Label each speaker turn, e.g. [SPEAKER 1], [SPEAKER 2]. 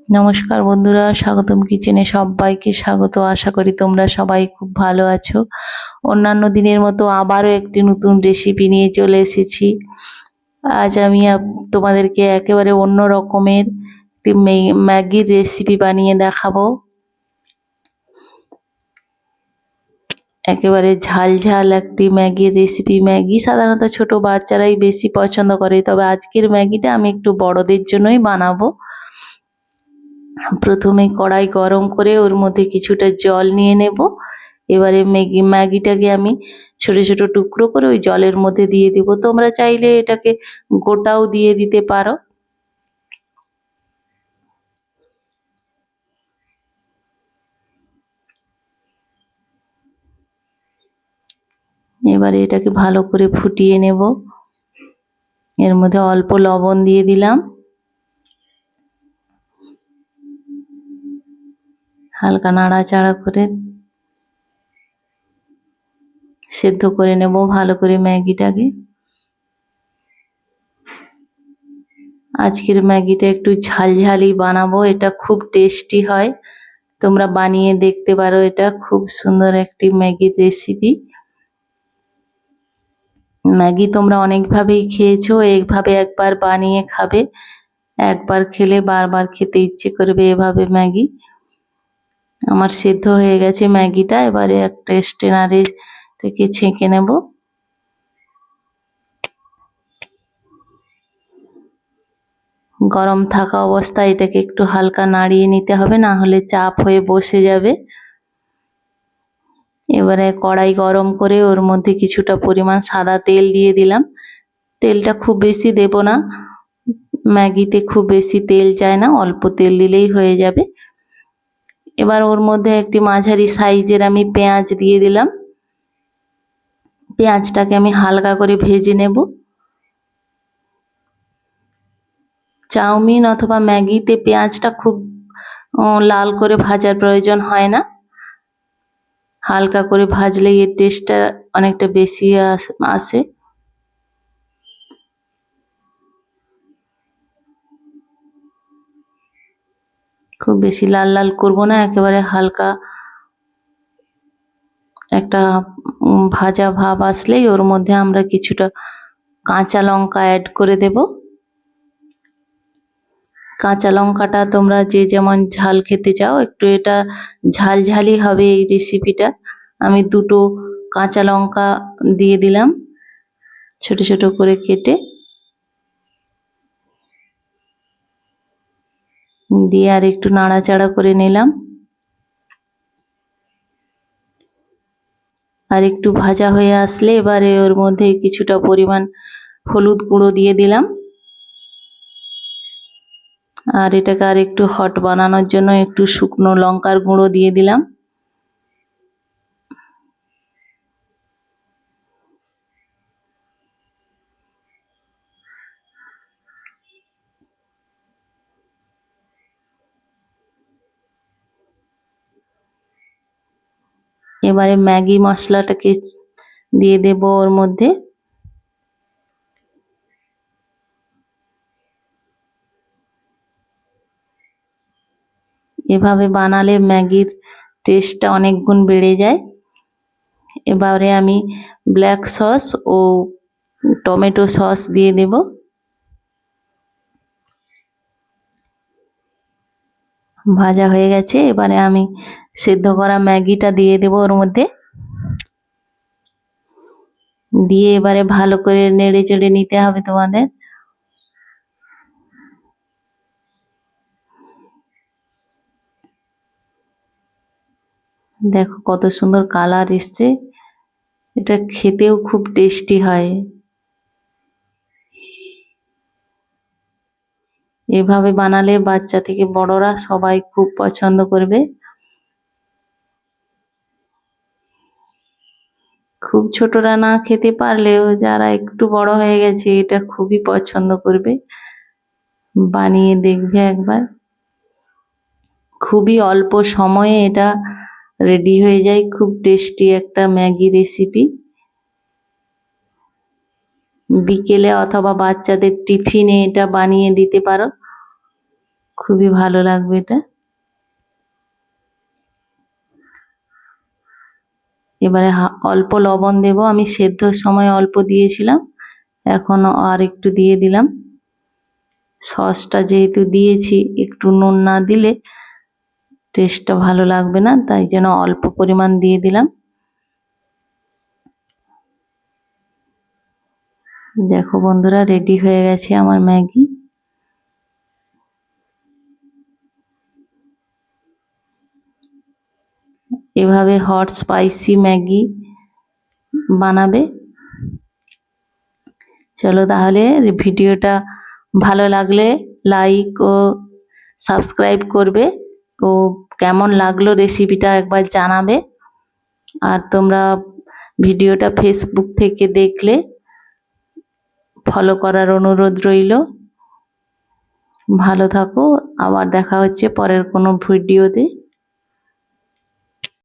[SPEAKER 1] নমস্কার বন্ধুরা, স্বাগতম কিচেনে সবাইকে স্বাগত। আশা করি তোমরা সবাই খুব ভালো আছো। অন্যান্য দিনের মতো আবারও একটি নতুন রেসিপি নিয়ে চলে এসেছি। আজ আমি তোমাদেরকে একেবারে অন্য রকমের একটি ম্যাগির রেসিপি বানিয়ে দেখাবো। একেবারে ঝাল ঝাল একটি ম্যাগির রেসিপি। ম্যাগি সাধারণত ছোট বাচ্চারাই বেশি পছন্দ করে, তবে আজকের ম্যাগিটা আমি একটু বড়দের জন্যই বানাবো। প্রথমে কড়াই গরম করে ওর মধ্যে কিছুটা জল নিয়ে নেব। এবারে ম্যাগিটাকে আমি ছোট ছোট টুকরো করে ওই জলের মধ্যে দিয়ে দেব। তোমরা চাইলে এটাকে গোটাও দিয়ে দিতে পারো। এবারে এটাকে ভালো করে ফুটিয়ে নেব। এর মধ্যে অল্প লবণ দিয়ে দিলাম, হালকা নাড়াচাড়া করে সেদ্ধ করে নেব ভালো করে ম্যাগিটাকে। আজকের ম্যাগিটা একটু ঝালঝালি বানাবো, এটা খুব টেস্টি হয়। তোমরা বানিয়ে দেখতে পারো, এটা খুব সুন্দর একটি ম্যাগির রেসিপি। ম্যাগি তোমরা অনেকভাবেই খেয়েছো, এইভাবে একবার বানিয়ে খাবে। একবার খেলে বারবার খেতে ইচ্ছে করবে এভাবে ম্যাগি। আমার সেদ্ধ হয়ে গেছে ম্যাগিটা, এবারে একটা স্ট্রেনারে থেকে ছেঁকে নেব। গরম থাকা অবস্থায় এটাকে একটু হালকা নাড়িয়ে নিতে হবে, না হলে চাপ হয়ে বসে যাবে। এবারে কড়াই গরম করে ওর মধ্যে কিছুটা পরিমাণ সাদা তেল দিয়ে দিলাম। তেলটা খুব বেশি দেব না, ম্যাগিতে খুব বেশি তেল চায় না, অল্প তেল দিলেই হয়ে যাবে। এবার ওর মধ্যে একটি মাঝারি সাইজের আমি পেঁয়াজ দিয়ে দিলাম। পেঁয়াজটাকে আমি হালকা করে ভেজে নেব। চাউমিন অথবা ম্যাগিতে পেঁয়াজটা খুব লাল করে ভাজার প্রয়োজন হয় না, হালকা করে ভাজলেই এর টেস্টটা অনেকটা বেশি আসে। খুব বেশি লাল লাল করব না, একেবারে হালকা একটা ভাজা ভাব আসলেই ওর মধ্যে আমরা কিছুটা কাঁচা লঙ্কা অ্যাড করে দেব। কাঁচা লঙ্কাটা তোমরা যে যেমন ঝাল খেতে চাও, একটু এটা ঝালঝালি হবে এই রেসিপিটা। আমি দুটো কাঁচা লঙ্কা দিয়ে দিলাম ছোট ছোট করে কেটে, দিয়ে আর একটু নাড়াচাড়া করে নিলাম। আর একটু ভাজা হয়ে আসলে এবারে ওর মধ্যে কিছুটা পরিমাণ হলুদ গুঁড়ো দিয়ে দিলাম। আর এটাকে আর একটু হট বানানোর জন্য একটু শুকনো লঙ্কার গুঁড়ো দিয়ে দিলাম। এবারে ম্যাগি মশলাটাকে দিয়ে দেব ওর মধ্যে। এভাবে বানালে ম্যাগির টেস্টটা অনেক গুণ বেড়ে যায়। এবারে আমি ব্ল্যাক সস ও টমেটো সস দিয়ে দেব। ভাজা হয়ে গেছে, এবারে আমি সেদ্ধ করা ম্যাগিটা দিয়ে দেব ওর মধ্যে। দিয়ে এবারে ভালো করে নেড়ে চেড়ে নিতে হবে তোমাদের। দেখো কত সুন্দর কালার এসছে, এটা খেতেও খুব টেস্টি হয়। এভাবে বানালে বাচ্চা থেকে বড়রা সবাই খুব পছন্দ করবে। খুব ছোটরা না খেতে পারলেও যারা একটু বড় হয়ে গেছে এটা খুবই পছন্দ করবে। বানিয়ে দেখবে একবার, খুবই অল্প সময়ে এটা রেডি হয়ে যায়। খুব টেস্টি একটা ম্যাগি রেসিপি। বিকেলে অথবা বাচ্চাদের টিফিনে এটা বানিয়ে দিতে পারো। খুবই ভালো লাগবে এটা। এবারে অল্প লবণ দেব, আমি সেদ্ধর সময় অল্প দিয়েছিলাম, এখন আর একটু দিয়ে দিলাম। সসটা যেহেতু দিয়েছি, একটু নুন না দিলে টেস্টটা ভালো লাগবে না, তাই জন্য অল্প পরিমাণ দিয়ে দিলাম। দেখো বন্ধুরা, রেডি হয়ে গেছে আমার ম্যাগি। এভাবে হট স্পাইসি ম্যাগি বানাবে। চলো তাহলে, ভিডিওটা ভালো লাগলে লাইক ও সাবস্ক্রাইব করবে, ও কেমন লাগলো রেসিপিটা একবার জানাবে। আর তোমরা ভিডিওটা ফেসবুক থেকে দেখলে ফলো করার অনুরোধ রইল। ভালো থাকো, আবার দেখা হচ্ছে পরের কোনো ভিডিওতে।